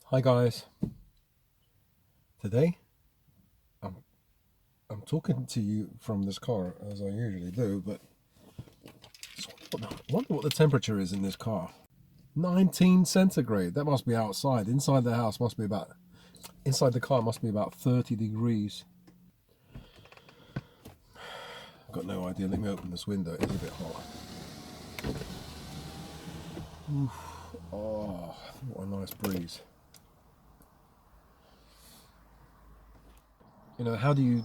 Hi guys. Today I'm I'm talking to you from this car as I usually do, but I wonder what the temperature is in this car. 19 centigrade. That must be outside. Inside the car must be about 30 degrees. I've got no idea. Let me open this window. It's a bit hot. Oh, what a nice breeze. How do you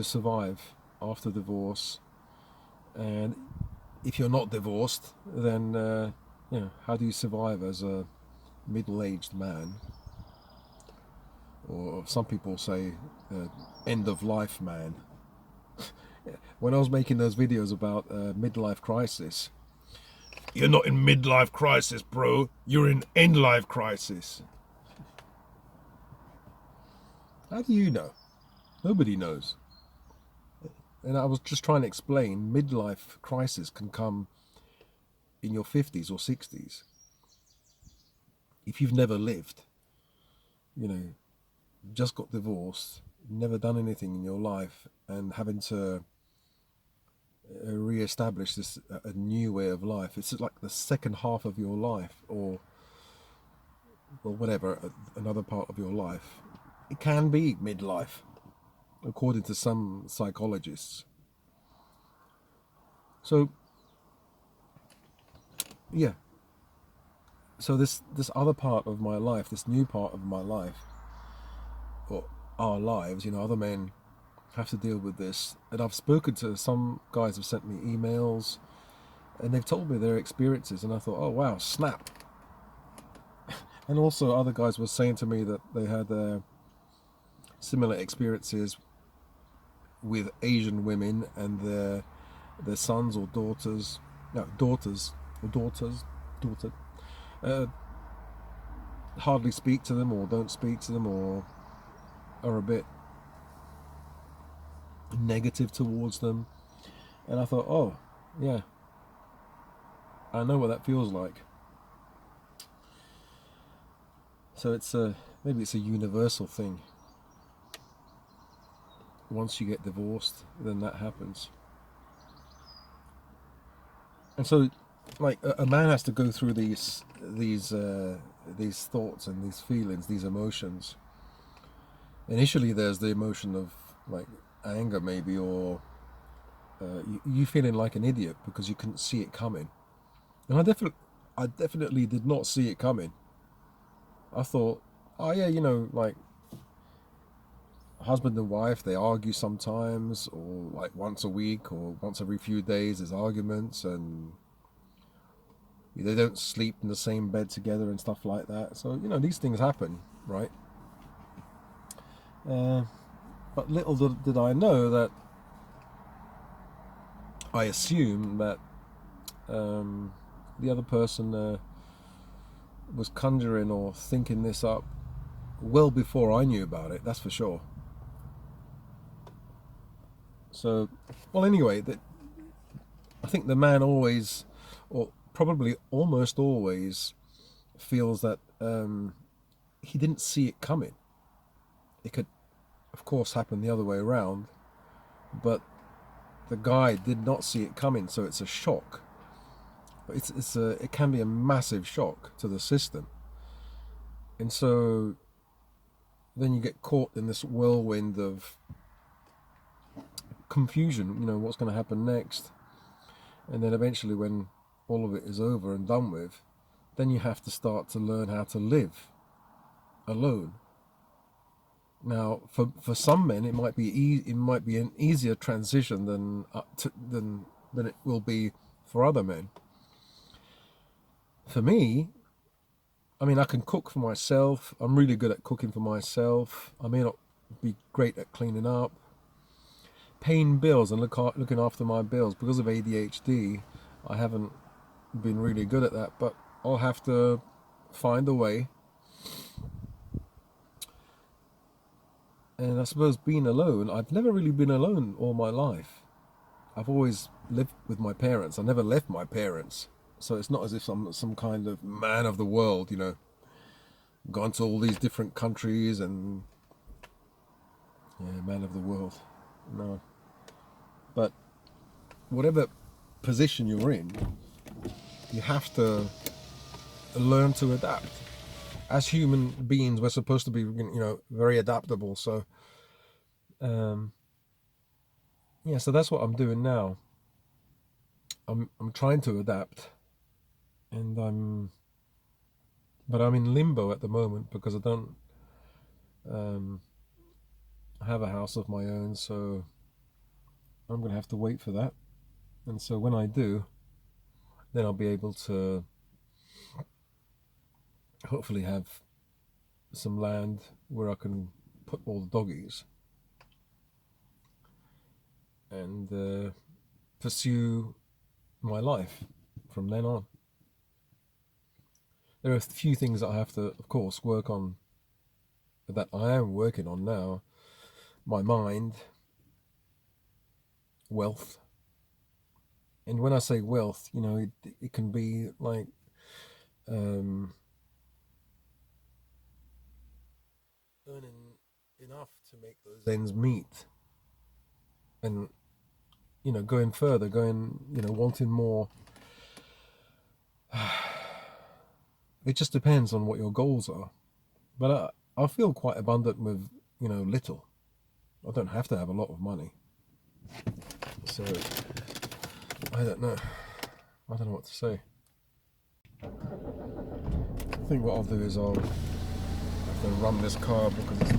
survive after divorce? And if you're not divorced, then how do you survive as a middle-aged man, or some people say end-of-life man? When I was making those videos about midlife crisis, you're not in midlife crisis, bro. You're in end-life crisis. How do you know? Nobody knows. And I was just trying to explain midlife crisis can come in your 50s or 60s if you've never lived. You know, just got divorced, never done anything in your life, and having to re-establish this a new way of life. It's like the second half of your life, or whatever, another part of your life. It can be midlife, according to some psychologists. So yeah, so this other part of my life, this new part of my life, or our lives, other men have to deal with this. And I've spoken to some guys who've sent me emails, and they've told me their experiences, and I thought, oh wow, snap. And also other guys were saying to me that they had similar experiences with Asian women, and their sons or daughters, no, daughter, uh, hardly speak to them, or don't speak to them, or are a bit negative towards them. And I thought, oh yeah, I know what that feels like. So maybe it's a universal thing. Once you get divorced, then that happens. And so, like, a man has to go through these thoughts and these feelings, these emotions. Initially, there's the emotion of like anger, maybe, or you feeling like an idiot because you couldn't see it coming. And I definitely did not see it coming. I thought, oh yeah, like husband and wife, they argue sometimes, or like once a week or once every few days there's arguments, and they don't sleep in the same bed together and stuff like that. So these things happen, right? uh, but little did I know that I assumed that the other person was conjuring or thinking this up well before I knew about it, that's for sure. So, well, anyway, I think the man always, or probably almost always, feels that he didn't see it coming. It could, of course, happen the other way around, but the guy did not see it coming, so it's a shock. But it can be a massive shock to the system, and so then you get caught in this whirlwind of confusion. What's going to happen next, and then eventually, when all of it is over and done with, then you have to start to learn how to live alone. Now, for some men, it might be an easier transition than it will be for other men. For me, I mean, I can cook for myself. I'm really good at cooking for myself. I may not be great at cleaning up, paying bills, and looking after my bills. Because of ADHD, I haven't been really good at that, but I'll have to find a way. And I suppose being alone, I've never really been alone all my life. I've always lived with my parents. I never left my parents. So it's not as if I'm some kind of man of the world, gone to all these different countries and man of the world. No, but whatever position you're in, you have to learn to adapt. As human beings, we're supposed to be, very adaptable. So, so that's what I'm doing now. I'm trying to adapt, and but I'm in limbo at the moment because I don't have a house of my own. So I'm gonna have to wait for that. And so when I do, then I'll be able to hopefully have some land where I can put all the doggies and pursue my life from then on. There are a few things that I have to, of course, work on, that I am working on now. My mind, wealth. And when I say wealth, it can be like earning enough to make those ends meet, and going further, wanting more. It just depends on what your goals are, but I feel quite abundant with little. I don't have to have a lot of money, so I don't know what to say. I think what I'll do is I'll have to run this car because it's...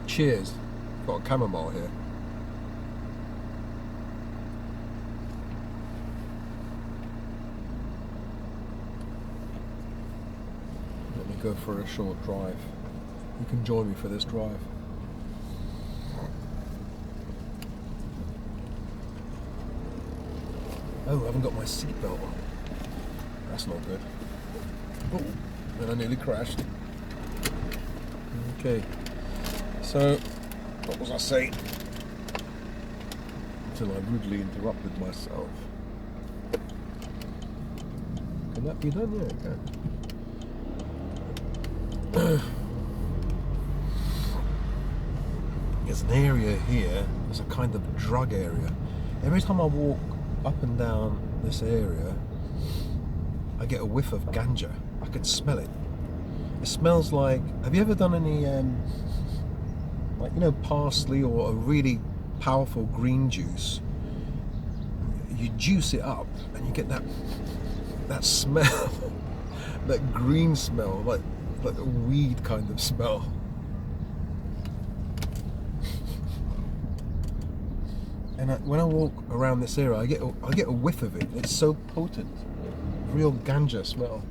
Cheers. Got a chamomile here. Let me go for a short drive. You can join me for this drive. Oh, I haven't got my seatbelt on. That's not good. Oh, and I nearly crashed. Okay, so what was I saying? Until I rudely interrupted myself. Can that be done? Yeah, it can. There's an area here, there's a kind of drug area. Every time I walk up and down this area, I get a whiff of ganja. I can smell it. It smells like... Have you ever done any, parsley or a really powerful green juice? You juice it up and you get that smell, that green smell, like a weed kind of smell. And when I walk around this area, I get a whiff of it. It's so potent, real ganja smell.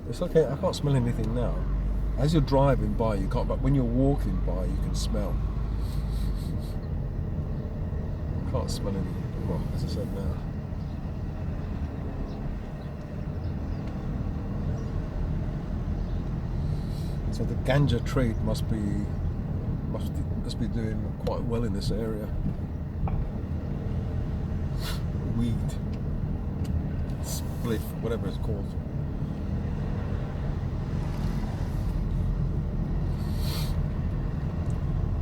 It's okay. I can't smell anything now. As you're driving by, you can't. But when you're walking by, you can smell. I can't smell anything. Well, as I said now. So the ganja trade must be doing quite well in this area. Weed, spliff, whatever it's called.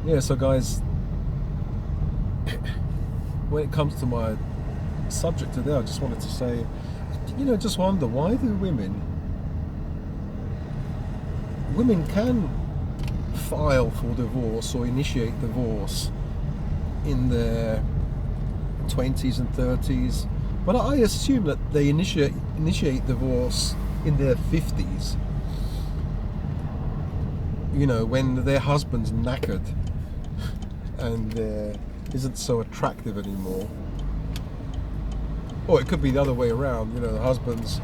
Yeah, so guys, when it comes to my subject today, I just wanted to say, just wonder, why do women can file for divorce or initiate divorce in their 20s and 30s, but I assume that they initiate divorce in their 50s, when their husband's knackered and isn't so attractive anymore. Or it could be the other way around, the husbands,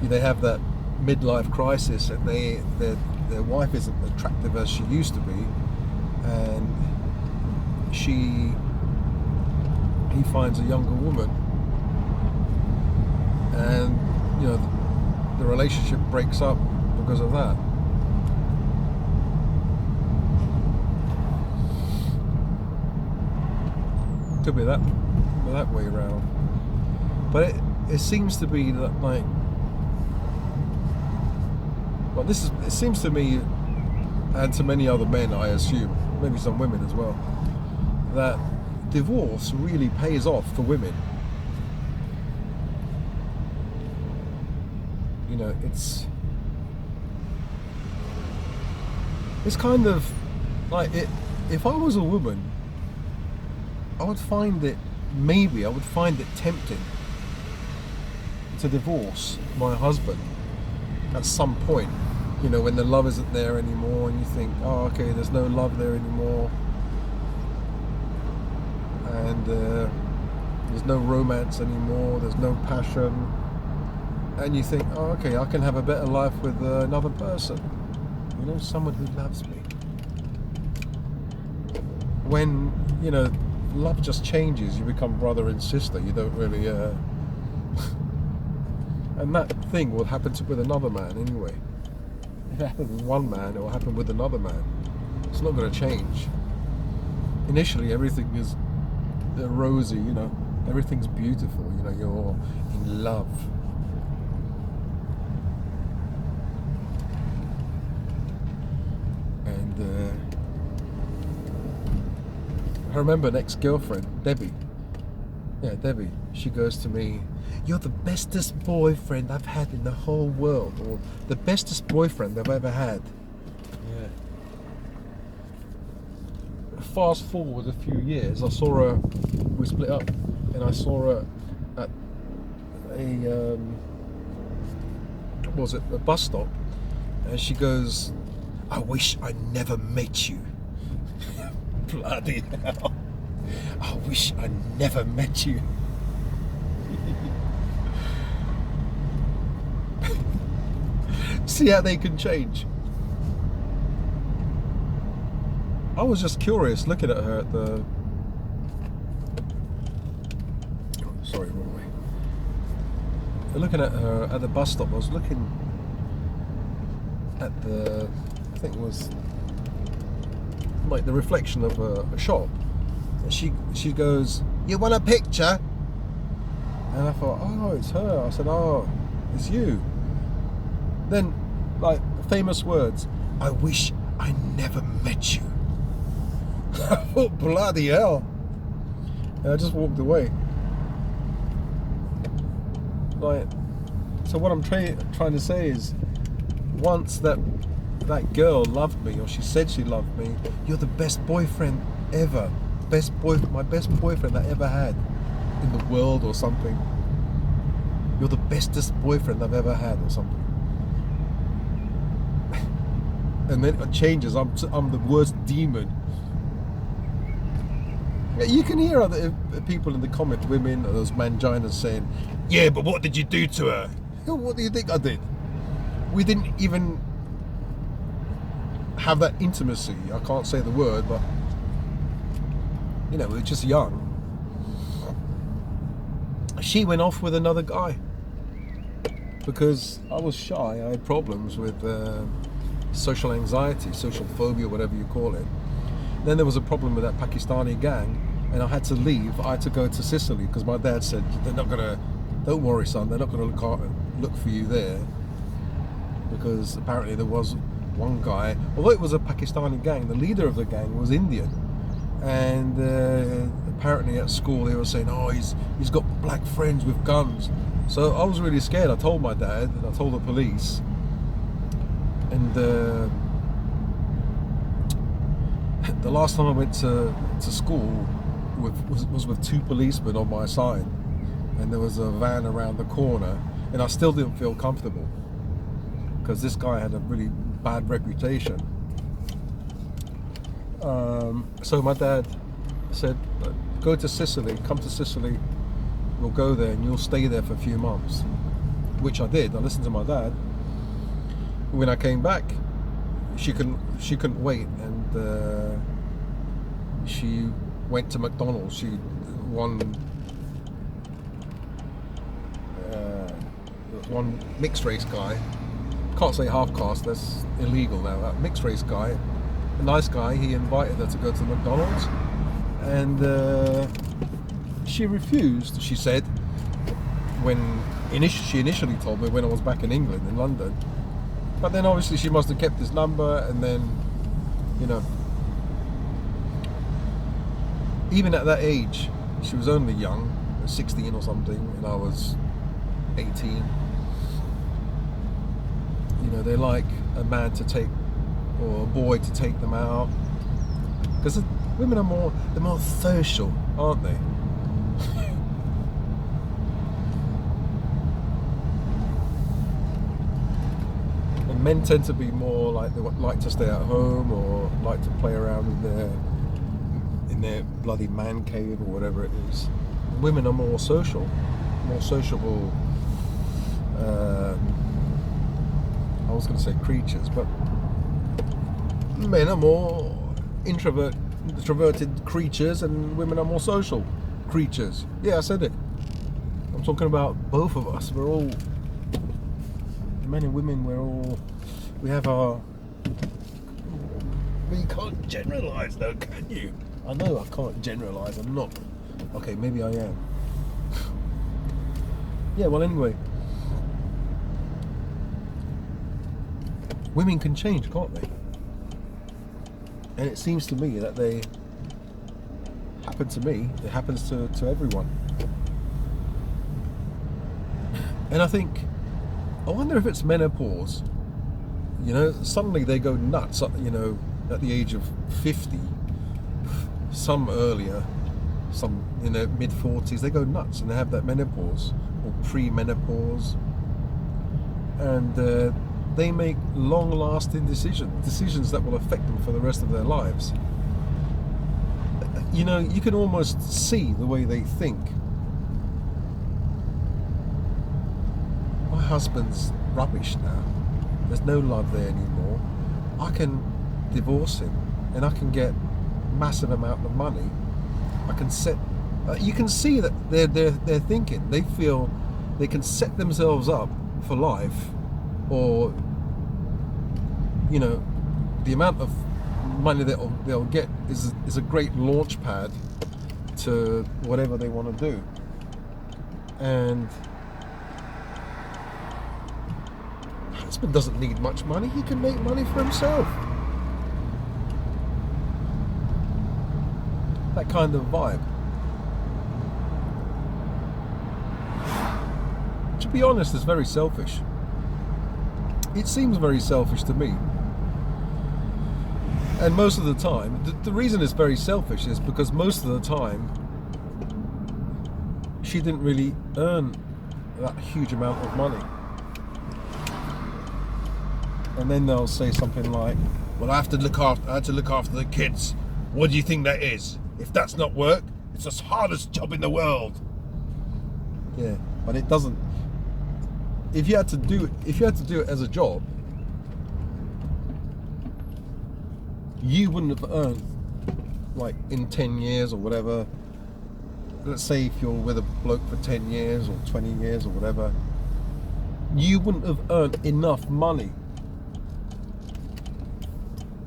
they have that midlife crisis and their wife isn't attractive as she used to be, and he finds a younger woman, and the relationship breaks up because of that. Could be that way around. But it seems to be that, like, well, it seems to me, and to many other men, I assume, maybe some women as well, that divorce really pays off for women. You know, it's kind of like it. If I was a woman, I would find it tempting to divorce my husband at some point. You know, when the love isn't there anymore, and you think, oh, okay, there's no love there anymore, and there's no romance anymore, there's no passion, and you think, oh, okay, I can have a better life with another person, you know, someone who loves me. When, you know, love just changes, you become brother and sister, you don't really and that thing will happen with another man anyway. If it happens with one man, it will happen with another man. It's not going to change. Initially, everything is rosy, you know, everything's beautiful, you know, you're in love. And I remember an ex-girlfriend, Debbie. Yeah, Debbie. She goes to me, "You're the bestest boyfriend I've had in the whole world," or "the bestest boyfriend I've ever had." Yeah. Fast forward a few years, I saw her. We split up, and I saw her at a a bus stop, and she goes, "I wish I never met you." Bloody hell! I wish I never met you. See how they can change. I was just curious looking at her at the... Sorry, wrong way. Looking at her at the bus stop, I was looking at the... I think it was like the reflection of a shop. And she goes, "You want a picture?" And I thought, oh, it's her. I said, oh, it's you. Then, like, famous words, "I wish I never met you." I thought, bloody hell. And I just walked away. Like, so what I'm trying to say is, once that girl loved me, or she said she loved me, "You're the best boyfriend ever. My best boyfriend I ever had in the world," or something. "You're the bestest boyfriend I've ever had," or something. And then it changes. I'm the worst demon. You can hear other people in the comment, women, or those manginas saying, "Yeah, but what did you do to her?" What do you think I did? We didn't even have that intimacy. I can't say the word, but you know, we were just young. She went off with another guy because I was shy. I had problems with social anxiety, social phobia, whatever you call it. Then there was a problem with that Pakistani gang, and I had to leave. I had to go to Sicily because my dad said, "They're not gonna. Don't worry, son. They're not gonna look for you there," because apparently there was one guy. Although it was a Pakistani gang, the leader of the gang was Indian. And apparently at school they were saying, "Oh, he's got black friends with guns." So I was really scared. I told my dad, and I told the police. And the last time I went to school was with two policemen on my side, and there was a van around the corner, and I still didn't feel comfortable because this guy had a really bad reputation. So my dad said, "Go to Sicily, come to Sicily, we'll go there and you'll stay there for a few months," which I did. I listened to my dad. When I came back, she couldn't wait, and she went to McDonald's. She one mixed race guy, can't say half caste, that's illegal now, that mixed race guy, a nice guy, he invited her to go to McDonald's, and she refused. She said, when she initially told me when I was back in England, in London. But then obviously she must have kept his number, and then, you know, even at that age, she was only young, 16 or something, and I was 18. You know, they like a man to take, or a boy to take them out, because women are they're more social, aren't they? And men tend to be more like, they like to stay at home, or like to play around in their bloody man cave, or whatever it is. Women are more social, more sociable. I was going to say creatures, but men are more introverted creatures, and women are more social creatures. Yeah, I said it. I'm talking about both of us. We're all, men and women, we have our... Well, you can't generalise though, can you? I know I can't generalise, I'm not. Okay, maybe I am. Yeah, well, anyway. Women can change, can't they? And it seems to me that they happen to me, it happens to everyone. And I wonder if it's menopause. You know, suddenly they go nuts, you know, at the age of 50, some earlier, some in their mid-40s, they go nuts and they have that menopause or pre-menopause, and they make long-lasting decisions that will affect them for the rest of their lives. You know, you can almost see the way they think. My husband's rubbish now. There's no love there anymore. I can divorce him and I can get massive amount of money. I can set... you can see that they're thinking. They feel they can set themselves up for life, or, you know, the amount of money that they'll get is a great launch pad to whatever they want to do. And husband doesn't need much money. He can make money for himself. That kind of vibe. To be honest, it's very selfish. It seems very selfish to me. And most of the time, the reason it's very selfish is because most of the time she didn't really earn that huge amount of money. And then they'll say something like, well, I had to look after the kids. What do you think that is? If that's not work, it's the hardest job in the world. Yeah, but it doesn't. If you had to do it as a job, you wouldn't have earned, like, in 10 years or whatever. Let's say if you're with a bloke for 10 years or 20 years or whatever, you wouldn't have earned enough money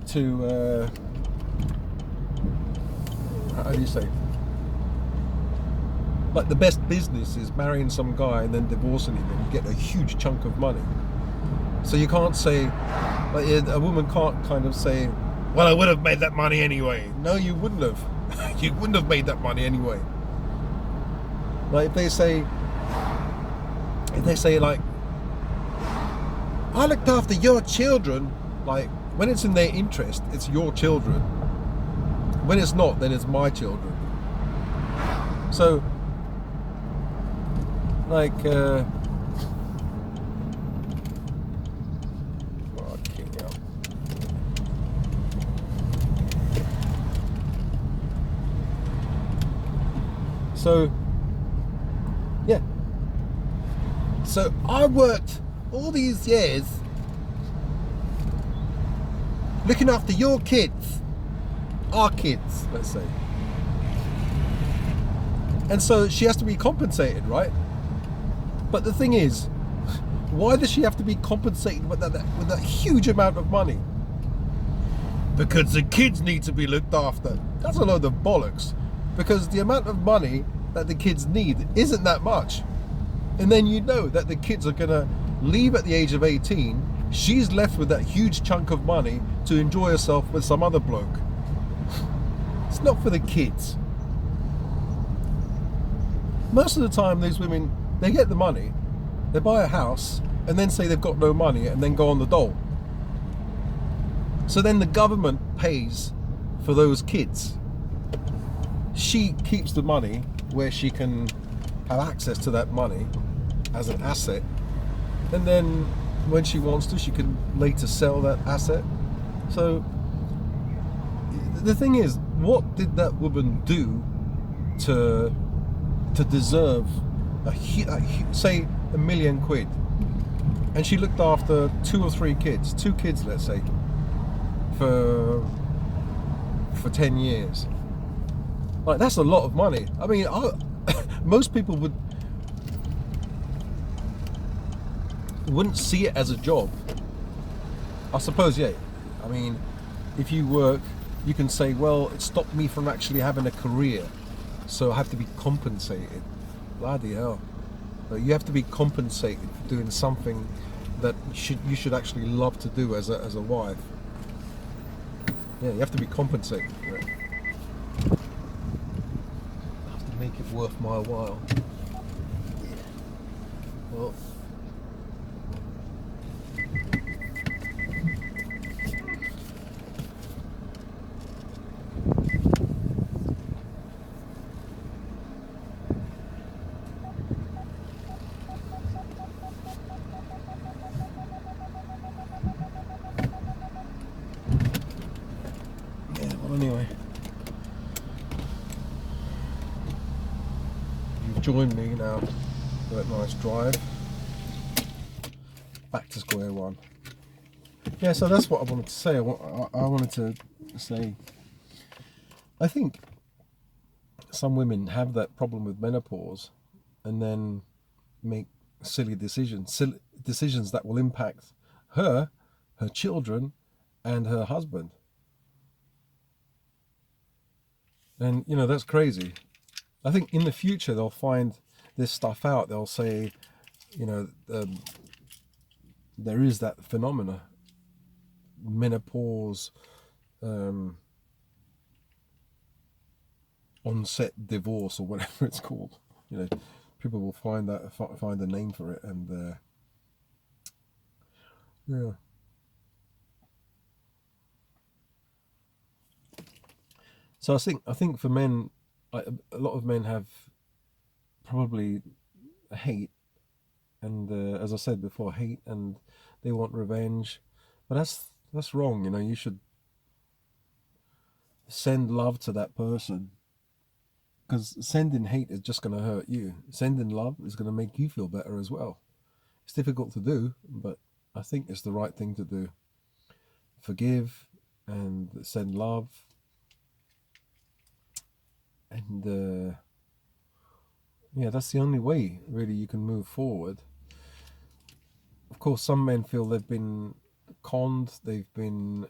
to, how do you say? Like, the best business is marrying some guy and then divorcing him, and you get a huge chunk of money. So you can't say, like, a woman can't kind of say, well, I would have made that money anyway. No, you wouldn't have. You wouldn't have made that money anyway. Like, if they say like, I looked after your children, like, when it's in their interest, it's your children. When it's not, then it's my children. So, like, so, yeah. So I worked all these years looking after your kids, our kids, let's say. And so she has to be compensated, right? But the thing is, why does she have to be compensated with that huge amount of money? Because the kids need to be looked after. That's a load of bollocks. Because the amount of money that the kids need isn't that much. And then you know that the kids are going to leave at the age of 18. She's left with that huge chunk of money to enjoy herself with some other bloke. It's not for the kids. Most of the time, these women, they get the money, they buy a house, and then say they've got no money, and then go on the dole. So then the government pays for those kids. She keeps the money where she can have access to that money as an asset, and then when she wants to, she can later sell that asset. So the thing is, what did that woman do to deserve say £1 million? And she looked after 2 or 3 kids, 2 kids, let's say, for 10 years. Like, that's a lot of money. I mean, most people wouldn't see it as a job. I suppose, yeah. I mean, if you work, you can say, well, it stopped me from actually having a career, so I have to be compensated. Bloody hell. But you have to be compensated for doing something that you should actually love to do as a wife. Yeah, you have to be compensated for it. I have to make it worth my while. Yeah. Well, anyway, you've joined me now for that nice drive back to square one. Yeah, so that's what I wanted to say. I wanted to say, I think some women have that problem with menopause and then make silly decisions that will impact her children, and her husband. And, you know, that's crazy. I think in the future they'll find this stuff out. They'll say, you know, there is that phenomena, menopause, onset divorce, or whatever it's called. You know, people will find a name for it, and yeah. So I think for men, a lot of men have probably hate, and as I said before, hate, and they want revenge, but that's wrong. You know, you should send love to that person, because sending hate is just going to hurt you. Sending love is going to make you feel better as well. It's difficult to do, but I think it's the right thing to do. Forgive and send love, and yeah, that's the only way really you can move forward. Of course, some men feel they've been conned, they've been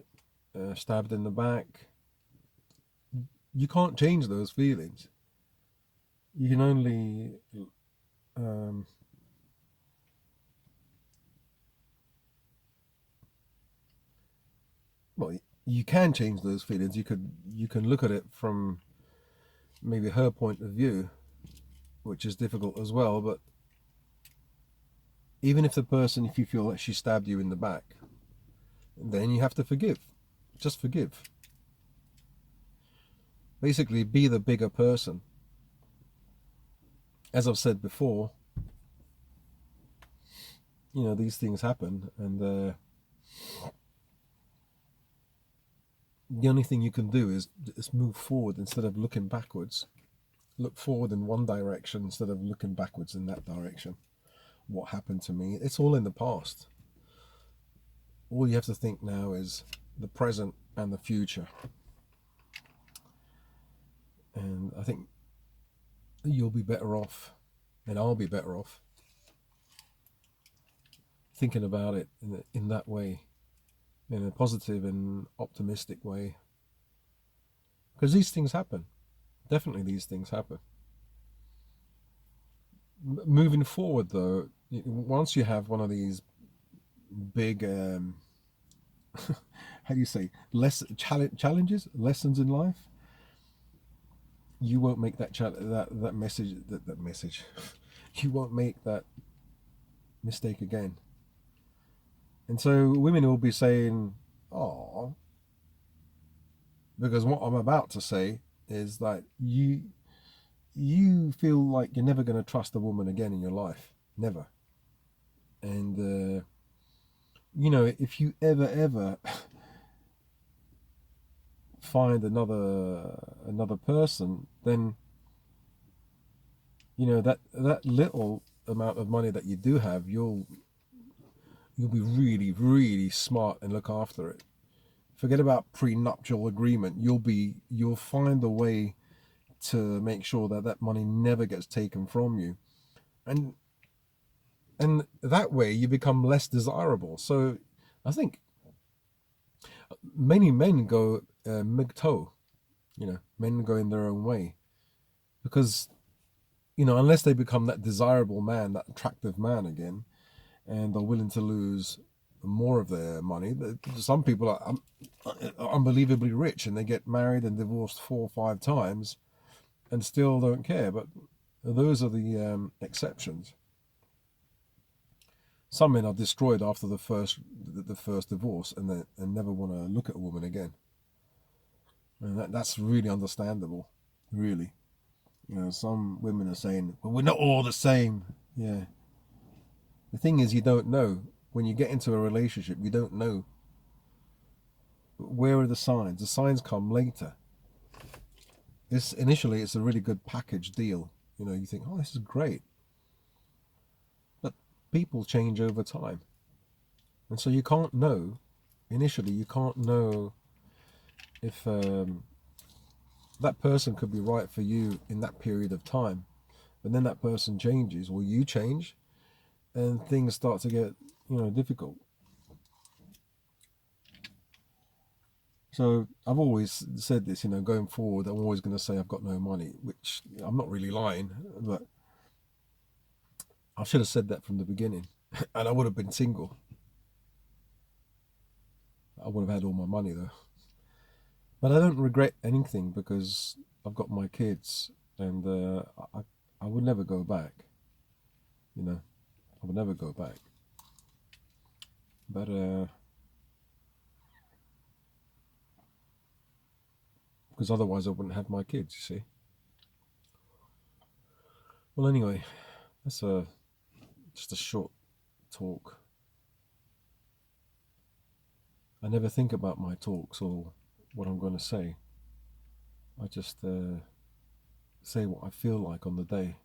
stabbed in the back. You can't change those feelings. You can only well, you can change those feelings. You can look at it from maybe her point of view, which is difficult as well. But even if if you feel that she stabbed you in the back, then you have to forgive. Just forgive. Basically, be the bigger person. As I've said before, you know, these things happen, and the only thing you can do is move forward instead of looking backwards. Look forward in one direction instead of looking backwards in that direction. What happened to me? It's all in the past. All you have to think now is the present and the future. And I think you'll be better off, and I'll be better off, thinking about it in that way, in a positive and optimistic way. Because these things happen. Definitely these things happen. moving forward though, once you have one of these big how do you say, challenges, lessons in life, you won't make that message, that message you won't make that mistake again. And so women will be saying, oh, because what I'm about to say is that you feel like you're never going to trust a woman again in your life, never. And if you ever find another person, then that little amount of money that you do have, you'll be really, really smart and look after it. Forget about prenuptial agreement. You'll find a way to make sure that that money never gets taken from you, and that way you become less desirable. So I think many men go MGTOW, men go in their own way, because unless they become that desirable man, that attractive man again, and are willing to lose more of their money. Some people are unbelievably rich and they get married and divorced 4 or 5 times and still don't care. But those are the exceptions. Some men are destroyed after the first divorce and never want to look at a woman again. And that's really understandable, really. Some women are saying, "Well, we're not all the same." Yeah. The thing is, you don't know. When you get into a relationship, you don't know. Where are the signs? The signs come later. Initially, it's a really good package deal. You think, oh, this is great. But people change over time. And so you can't know, initially, you can't know if that person could be right for you in that period of time. But then that person changes, or you change, and things start to get, difficult. So I've always said this, going forward, I'm always going to say I've got no money, which I'm not really lying, but I should have said that from the beginning, and I would have been single. I would have had all my money though. But I don't regret anything because I've got my kids, and I would never go back. You know, I would never go back. But because otherwise I wouldn't have my kids. You see. Well, anyway, that's just a short talk. I never think about my talks or what I'm going to say. I just say what I feel like on the day,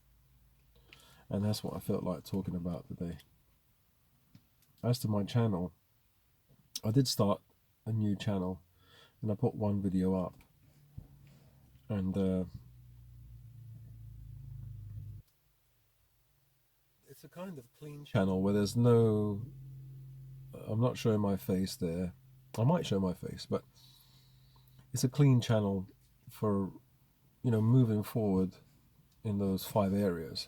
and that's what I felt like talking about today. As to my channel, I did start a new channel, and I put one video up, and it's a kind of clean channel where there's no. I'm not showing my face there. I might show my face, but it's a clean channel for moving forward in those 5 areas,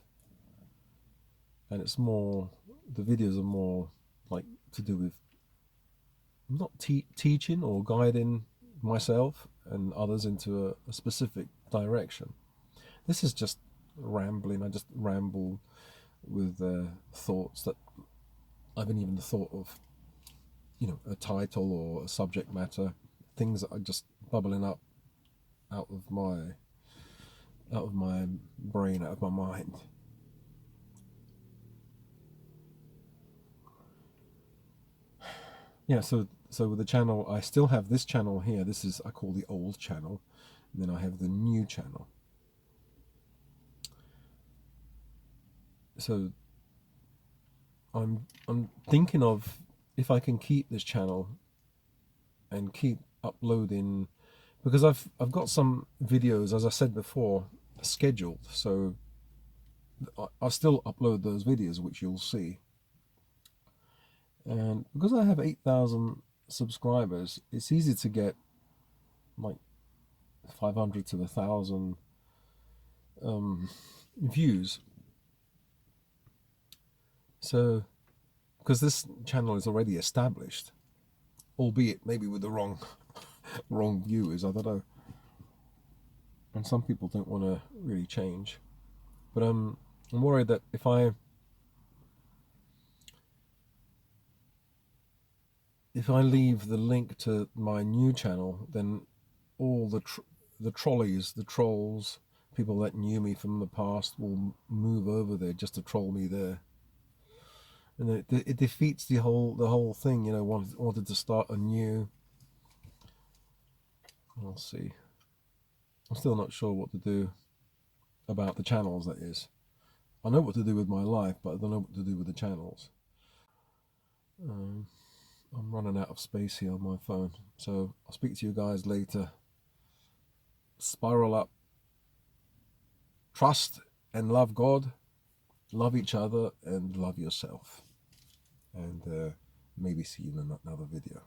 and it's more. The videos are more like to do with not teaching or guiding myself and others into a specific direction. This is just rambling. I just ramble with thoughts that I haven't even thought of, a title or a subject matter, things that are just bubbling up out of my brain, out of my mind. Yeah, so with the channel, I still have this channel here. This is, I call the old channel, and then I have the new channel. So I'm thinking of if I can keep this channel and keep uploading, because I've got some videos, as I said before, scheduled. So I'll still upload those videos, which you'll see. And because I have 8,000 subscribers, it's easy to get like 500 to 1,000 views. So, because this channel is already established, albeit maybe with the wrong viewers, I don't know. And some people don't want to really change. But I'm worried that if I leave the link to my new channel, then all the trolleys, the trolls, people that knew me from the past will move over there just to troll me there, and it defeats the whole thing. You know, wanted to start anew. We'll see. I'm still not sure what to do about the channels. That is, I know what to do with my life, but I don't know what to do with the channels. I'm running out of space here on my phone, so I'll speak to you guys later. Spiral up. Trust and love God, love each other, and love yourself. And maybe see you in another video.